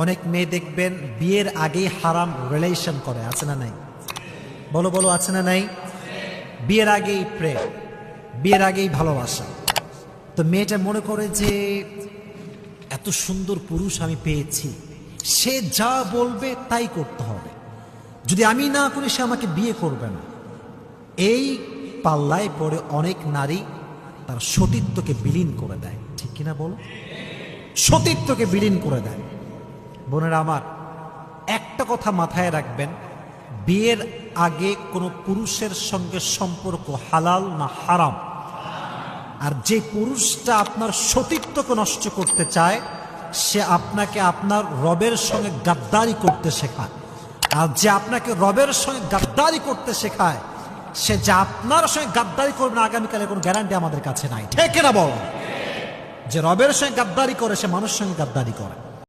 অনেক মেয়ে দেখবেন বিয়ের আগেই হারাম রিলেশন করে, আছে না নাই? বলো বলো, আছে না নাই? বিয়ের আগেই প্রেম, বিয়ের আগেই ভালোবাসা। তো মেয়েটা মনে করে যে এত সুন্দর পুরুষ আমি পেয়েছি, সে যা বলবে তাই করতে হবে, যদি আমি না করি সে আমাকে বিয়ে করবে না। এই পাল্লায় পড়ে অনেক নারী তার সতীত্বকে বিলীন করে দেয়, ঠিক কিনা বলো? সতীত্বকে বিলীন করে দেয়। বোনেরা আমার, একটা কথা মাথায় রাখবেন, বিয়ের আগে কোনো পুরুষের সঙ্গে সম্পর্ক হালাল না হারাম। আর যে পুরুষটা আপনার সতীত্বকে নষ্ট করতে চায়, সে আপনাকে আপনার রবের সঙ্গে গাদ্দারি করতে শেখায়। আর যে আপনাকে রবের সঙ্গে গাদ্দারি করতে শেখায়, সে যে আপনার সঙ্গে গাদ্দারি করবে না আগামীকালে কোনো গ্যারান্টি আমাদের কাছে নাই, ঠিক না বল? যে রবের সঙ্গে গাদ্দারি করে সে মানুষের সঙ্গে গাদ্দারি করে।